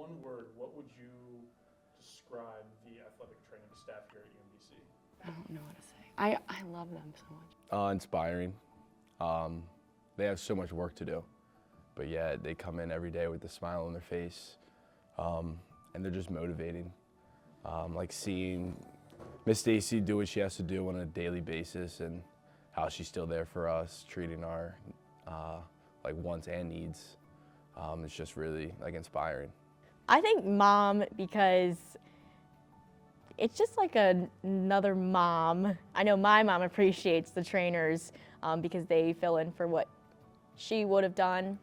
one word, what would you describe the athletic training staff here at UMBC? I don't know what to say. I love them so much. Inspiring. They have so much work to do, but yeah, they come in every day with a smile on their face, and they're just motivating. Like seeing Miss Stacy do what she has to do on a daily basis and how she's still there for us, treating our like wants and needs. It's just really like inspiring. I think mom, because it's just like another mom. I know my mom appreciates the trainers because they fill in for what she would have done.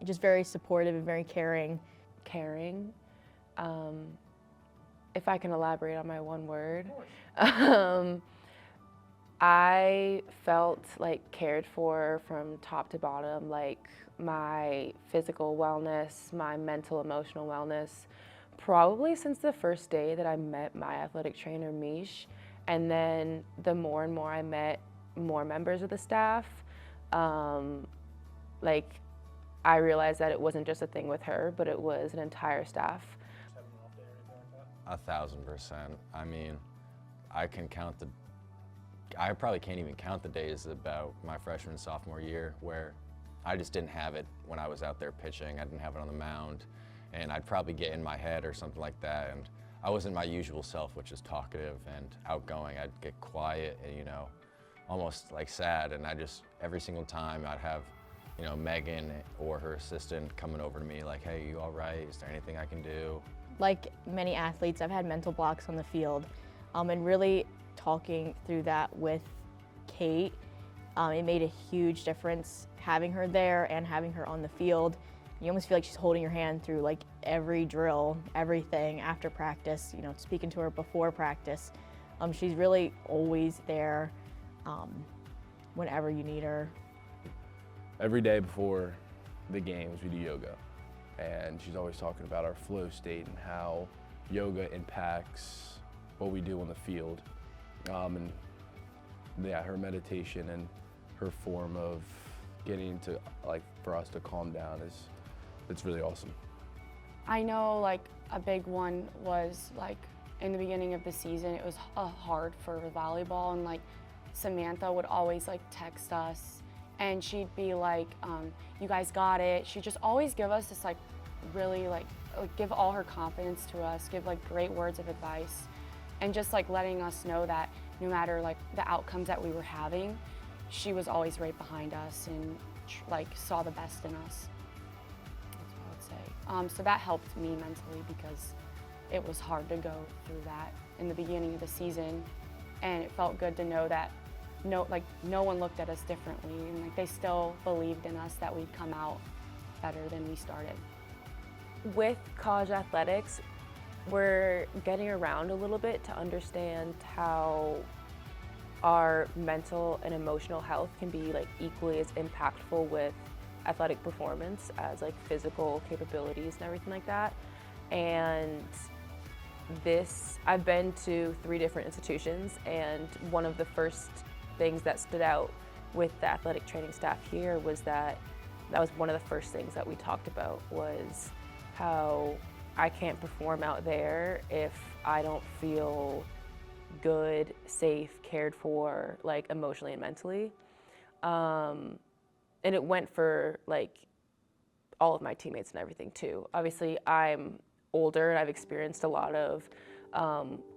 Just very supportive and very caring. Caring. If I can elaborate on my one word. I felt like cared for from top to bottom, like my physical wellness, my mental, emotional wellness, probably since the first day that I met my athletic trainer, Mish. And then the more and more I met more members of the staff, like I realized that it wasn't just a thing with her, but it was an entire staff. 1,000%. I mean, I probably can't even count the days about my freshman and sophomore year where I just didn't have it when I was out there pitching. I didn't have it on the mound, and I'd probably get in my head or something like that, and I wasn't my usual self, which is talkative and outgoing. I'd get quiet and, you know, almost like sad, and every single time I'd have, you know, Megan or her assistant coming over to me like, hey, you all right? Is there anything I can do? Like many athletes, I've had mental blocks on the field, and really talking through that with Kate, it made a huge difference having her there and having her on the field. You almost feel like she's holding your hand through like every drill, everything after practice, you know, speaking to her before practice. She's really always there whenever you need her. Every day before the games, we do yoga. And she's always talking about our flow state and how yoga impacts what we do on the field. And yeah, her meditation and her form of getting to, like, for us to calm down it's really awesome. I know like a big one was like in the beginning of the season, it was hard for volleyball, and like Samantha would always like text us and she'd be like, you guys got it. She'd just always give us this like really like give all her confidence to us, give like great words of advice, and just like letting us know that no matter like the outcomes that we were having, she was always right behind us and like saw the best in us. That's what I would say. So that helped me mentally because it was hard to go through that in the beginning of the season, and it felt good to know that no one looked at us differently, and like they still believed in us, that we'd come out better than we started. With college athletics, we're getting around a little bit to understand how our mental and emotional health can be like equally as impactful with athletic performance as like physical capabilities and everything like that. And I've been to 3 different institutions, and one of the first things that stood out with the athletic training staff here was that was one of the first things that we talked about, was how I can't perform out there if I don't feel good, safe, cared for, like emotionally and mentally. And it went for like all of my teammates and everything too. Obviously I'm older and I've experienced a lot of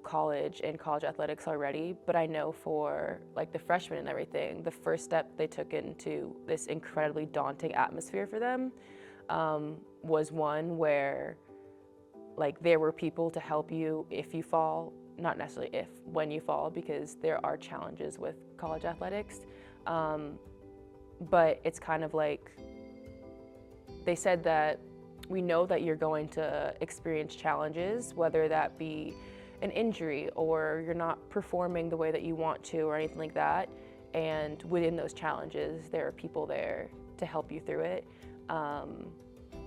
college and college athletics already, but I know for like the freshmen and everything, the first step they took into this incredibly daunting atmosphere for them was one where like there were people to help you if you fall, not necessarily when you fall, because there are challenges with college athletics. But it's kind of like, they said that we know that you're going to experience challenges, whether that be an injury or you're not performing the way that you want to or anything like that. And within those challenges, there are people there to help you through it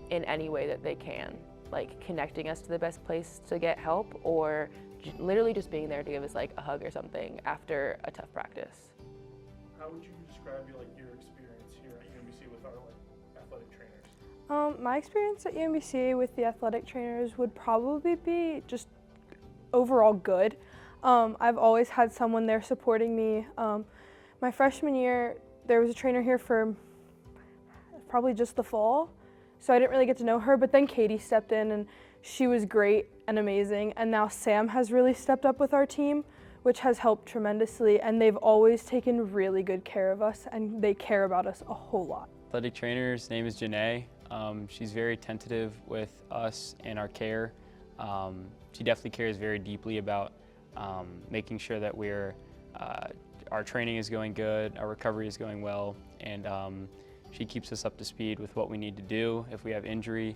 in any way that they can, like connecting us to the best place to get help, or literally just being there to give us like a hug or something after a tough practice. How would you describe your experience here at UMBC with our athletic trainers? My experience at UMBC with the athletic trainers would probably be just overall good. I've always had someone there supporting me. My freshman year, there was a trainer here for probably just the fall, so I didn't really get to know her, but then Katie stepped in and she was great and amazing, and now Sam has really stepped up with our team, which has helped tremendously, and they've always taken really good care of us, and they care about us a whole lot. Athletic trainer's name is Janae. She's very tentative with us and our care. She definitely cares very deeply about making sure that our training is going good, our recovery is going well, and she keeps us up to speed with what we need to do if we have injury.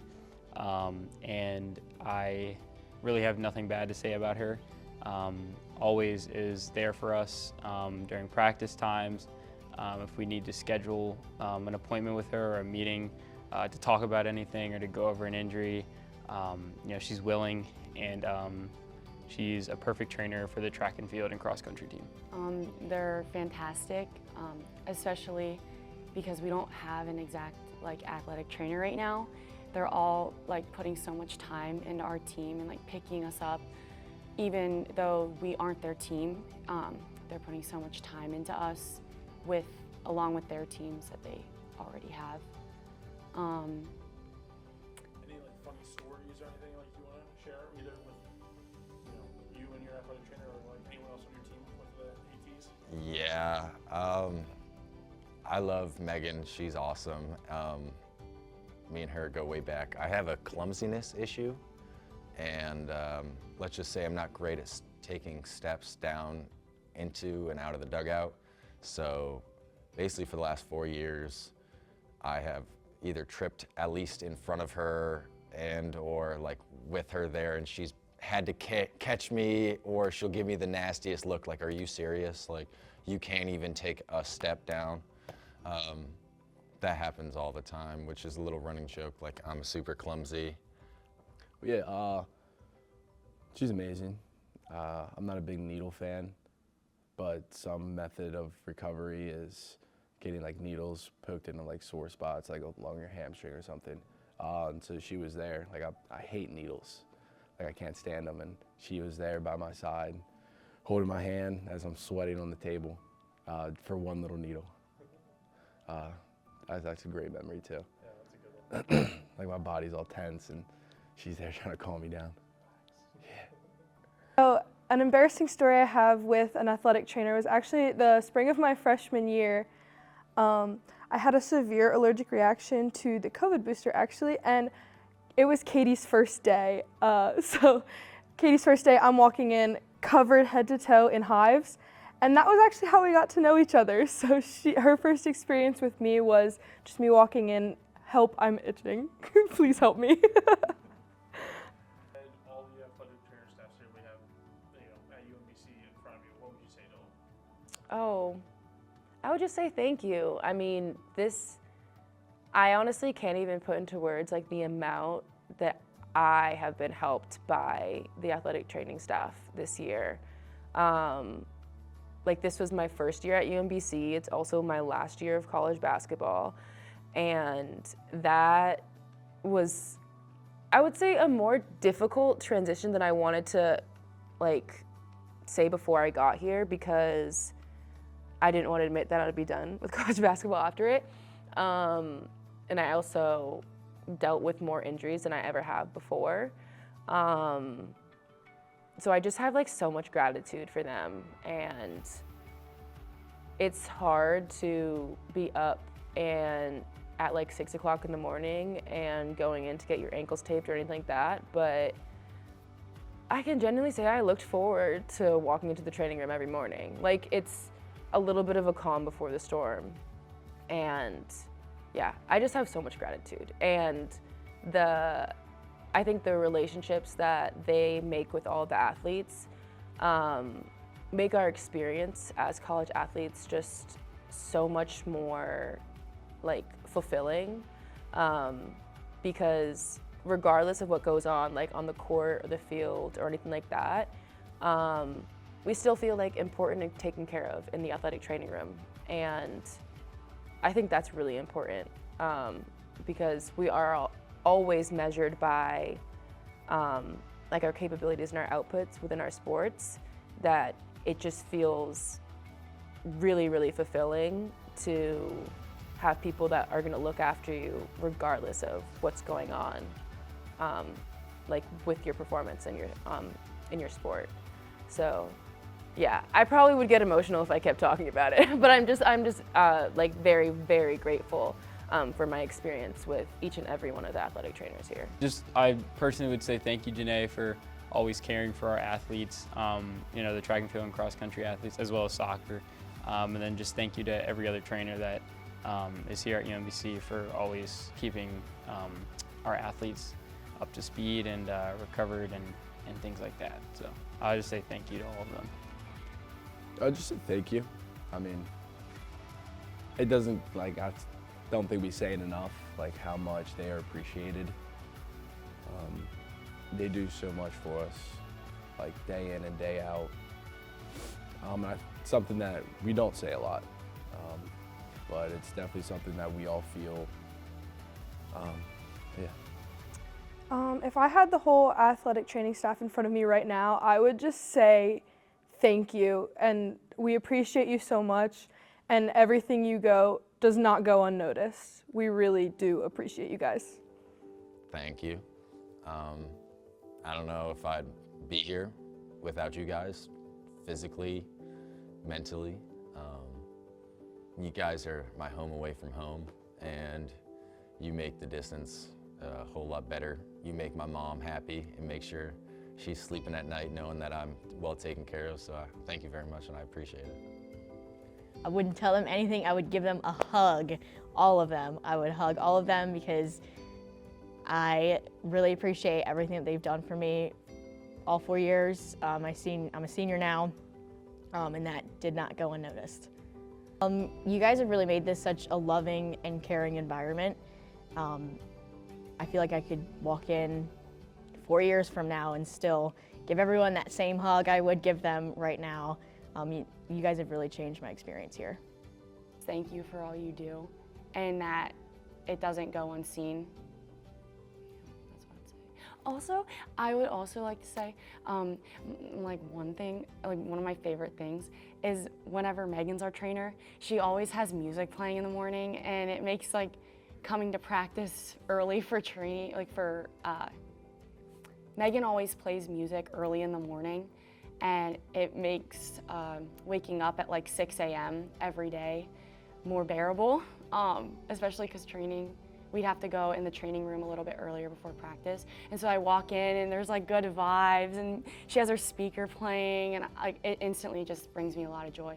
And I really have nothing bad to say about her. Always is there for us during practice times. If we need to schedule an appointment with her or a meeting to talk about anything or to go over an injury, she's willing, and she's a perfect trainer for the track and field and cross country team. They're fantastic, especially because we don't have an exact athletic trainer right now. They're all putting so much time into our team and picking us up. Even though we aren't their team, they're putting so much time into us along with their teams that they already have. Any funny stories or anything you want to share, either with you and your athletic trainer or anyone else on your team with the ATs? Yeah, I love Megan. She's awesome. Me and her go way back. I have a clumsiness issue, and let's just say I'm not great at taking steps down into and out of the dugout. So basically for the last 4 years, I have either tripped at least in front of her or with her there, and she's had to catch me, or she'll give me the nastiest look are you serious? You can't even take a step down. That happens all the time, which is a little running joke, I'm super clumsy. Yeah, she's amazing. I'm not a big needle fan, but some method of recovery is getting needles poked into sore spots, along your hamstring or something. And so she was there. I hate needles. I can't stand them, and she was there by my side, holding my hand as I'm sweating on the table for one little needle. That's a great memory too. Yeah, that's a good one. My body's all tense, and she's there trying to calm me down. So an embarrassing story I have with an athletic trainer was actually the spring of my freshman year. I had a severe allergic reaction to the COVID booster actually, and it was Katie's first day. So Katie's first day, I'm walking in covered head to toe in hives, and that was actually how we got to know each other. So her first experience with me was just me walking in, help, I'm itching, please help me. All the athletic trainer staff here we have, at UMBC in front of you, what would you say to them? Oh, I would just say thank you. I mean, I honestly can't even put into words the amount that I have been helped by the athletic training staff this year. This was my first year at UMBC. It's also my last year of college basketball. And that was, I would say, a more difficult transition than I wanted to say before I got here, because I didn't want to admit that I'd be done with college basketball after it. And I also dealt with more injuries than I ever have before. So I just have so much gratitude for them, and it's hard to be up and at 6 o'clock in the morning and going in to get your ankles taped or anything like that, but I can genuinely say I looked forward to walking into the training room every morning. It's a little bit of a calm before the storm, and yeah, I just have so much gratitude. And I think the relationships that they make with all the athletes make our experience as college athletes just so much more fulfilling, because regardless of what goes on on the court or the field or anything like that, we still feel important and taken care of in the athletic training room, and I think that's really important. because we are always measured by like our capabilities and our outputs within our sports, that it just feels really, really fulfilling to have people that are going to look after you regardless of what's going on, like with your performance and your in your sport. So, yeah, I probably would get emotional if I kept talking about it, but I'm just like very, very grateful for my experience with each and every one of the athletic trainers here. I personally would say thank you, Janae, for always caring for our athletes, you know, the track and field and cross country athletes, as well as soccer. And then just thank you to every other trainer that is here at UMBC for always keeping our athletes up to speed and recovered and things like that. So I'll just say thank you to all of them. I'll just say thank you. I mean, it doesn't, like, I don't think we say it enough, like how much they are appreciated. They do so much for us, like day in and day out. Something that we don't say a lot, but it's definitely something that we all feel. Yeah. If I had the whole athletic training staff in front of me right now, I would just say thank you, and we appreciate you so much, and everything you go does not go unnoticed. We really do appreciate you guys. Thank you. I don't know if I'd be here without you guys, physically, mentally. You guys are my home away from home, and you make the distance a whole lot better. You make my mom happy and make sure she's sleeping at night knowing that I'm well taken care of. So thank you very much, and I appreciate it. I wouldn't tell them anything. I would give them a hug, all of them. I would hug all of them because I really appreciate everything that they've done for me all 4 years. I'm a senior now, and that did not go unnoticed. You guys have really made this such a loving and caring environment. I feel like I could walk in 4 years from now and still give everyone that same hug I would give them right now. You guys have really changed my experience here. Thank you for all you do, and that it doesn't go unseen. That's what I'd say. Also, I would also like to say, like one thing, like one of my favorite things is whenever Megan's our trainer, she always has music playing in the morning, and it makes like coming to practice early for training, like for, Megan always plays music early in the morning, and it makes waking up at like 6 a.m. every day more bearable, especially because training, we'd have to go in the training room a little bit earlier before practice. And so I walk in and there's like good vibes, and she has her speaker playing, and it instantly just brings me a lot of joy.